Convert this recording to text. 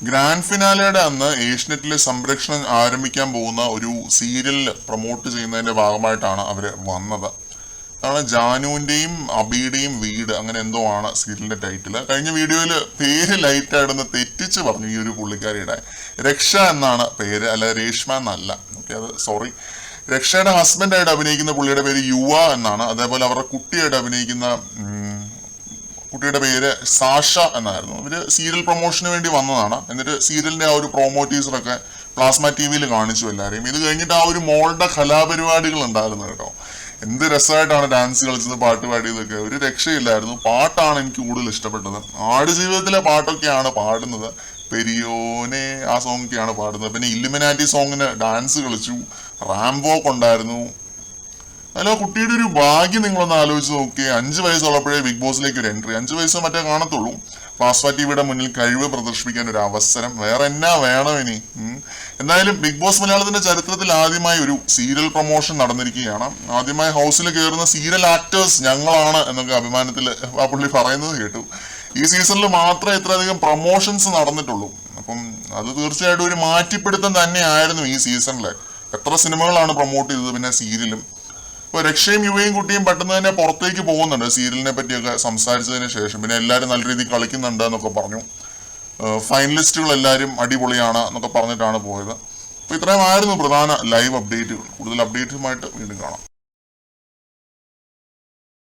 Grand ഫിനാലയുടെ അന്ന് ഏഷ്യനെറ്റിലെ സംരക്ഷണം ആരംഭിക്കാൻ പോകുന്ന ഒരു സീരിയൽ പ്രൊമോട്ട് ചെയ്യുന്നതിന്റെ ഭാഗമായിട്ടാണ് അവര് വന്നത്. അതാണ് ജാനുവിന്റെയും അബിയുടെയും വീട്, അങ്ങനെ എന്തോ ആണ് സീരിയലിന്റെ ടൈറ്റിൽ. കഴിഞ്ഞ വീഡിയോയിൽ പേര് ലൈറ്റ് ആയിട്ടൊന്ന് തെറ്റിച്ച് പറഞ്ഞു ഈ ഒരു പുള്ളിക്കാരിയുടെ. രക്ഷ എന്നാണ് പേര്, അല്ല രേഷ്മ എന്നല്ല. ഓക്കെ, അത് സോറി. രക്ഷയുടെ ഹസ്ബൻഡായിട്ട് അഭിനയിക്കുന്ന പുള്ളിയുടെ പേര് യുവ എന്നാണ്. അതേപോലെ അവരുടെ കുട്ടിയായിട്ട് അഭിനയിക്കുന്ന കുട്ടിയുടെ പേര് സാഷ എന്നായിരുന്നു. ഇവര് സീരിയൽ പ്രൊമോഷന് വേണ്ടി വന്നതാണ്. എന്നിട്ട് സീരിയലിന്റെ ആ ഒരു പ്രൊമോ ടീസറൊക്കെ പ്ലാസ്മ ടി വിയിൽ കാണിച്ചു എല്ലാവരെയും. ഇത് കഴിഞ്ഞിട്ട് ആ ഒരു മോളുടെ കലാപരിപാടികൾ ഉണ്ടായിരുന്നു കേട്ടോ. എന്ത് രസമായിട്ടാണ് ഡാൻസ് കളിച്ചത്, പാട്ട് പാടിയതൊക്കെ. ഒരു രക്ഷയില്ലായിരുന്നു. പാട്ടാണ് എനിക്ക് കൂടുതൽ ഇഷ്ടപ്പെട്ടത്. ആടുജീവിതത്തിലെ പാട്ടൊക്കെയാണ് പാടുന്നത്. പെരിയോനെ ആ സോങ്ങൊക്കെയാണ് പാടുന്നത്. പിന്നെ ഇല്ലുമിനാറ്റി സോങ്ങിന് ഡാൻസ് കളിച്ചു. റാംബോക്ക് ഉണ്ടായിരുന്നു. അല്ല, കുട്ടിയുടെ ഒരു ഭാഗ്യം നിങ്ങളൊന്ന് ആലോചിച്ച് നോക്കിയേ. 5 വയസ്സുള്ളപ്പോഴേ ബിഗ് ബോസിലേക്ക് ഒരു എൻട്രി. 5 വയസ്സ് മറ്റേ കാണത്തുള്ളൂ. പ്ലാസ്മ ടിവിയുടെ മുന്നിൽ കഴിവ് പ്രദർശിപ്പിക്കാൻ ഒരു അവസരം. വേറെ എന്നാ വേണം ഇനി? എന്തായാലും ബിഗ് ബോസ് മലയാളത്തിന്റെ ചരിത്രത്തിൽ ആദ്യമായി ഒരു സീരിയൽ പ്രൊമോഷൻ നടന്നിരിക്കുകയാണ്. ആദ്യമായി ഹൗസിൽ കയറുന്ന സീരിയൽ ആക്ടേഴ്സ് ഞങ്ങളാണ് എന്നൊക്കെ അഭിമാനത്തിൽ ആ പുള്ളി പറയുന്നത് കേട്ടു. ഈ സീസണിൽ മാത്രമേ ഇത്രയധികം പ്രൊമോഷൻസ് നടന്നിട്ടുള്ളൂ. അപ്പം അത് തീർച്ചയായിട്ടും ഒരു മാറ്റിപ്പിടുത്തം തന്നെയായിരുന്നു ഈ സീസണില്. എത്ര സിനിമകളാണ് പ്രൊമോട്ട് ചെയ്തത്, പിന്നെ സീരിയലും. ഇപ്പൊ രക്ഷയും യുവയും കുട്ടിയും പെട്ടെന്ന് തന്നെ പുറത്തേക്ക് പോകുന്നുണ്ട് സീരിയലിനെ പറ്റിയൊക്കെ സംസാരിച്ചതിന് ശേഷം. പിന്നെ എല്ലാവരും നല്ല രീതിയിൽ കളിക്കുന്നുണ്ട് എന്നൊക്കെ പറഞ്ഞു. ഫൈനലിസ്റ്റുകൾ എല്ലാവരും അടിപൊളിയാണ് എന്നൊക്കെ പറഞ്ഞിട്ടാണ് പോയത്. അപ്പൊ ഇത്രയും ആയിരുന്നു പ്രധാന ലൈവ് അപ്ഡേറ്റുകൾ. കൂടുതൽ അപ്ഡേറ്റുമായിട്ട് വീണ്ടും കാണാം.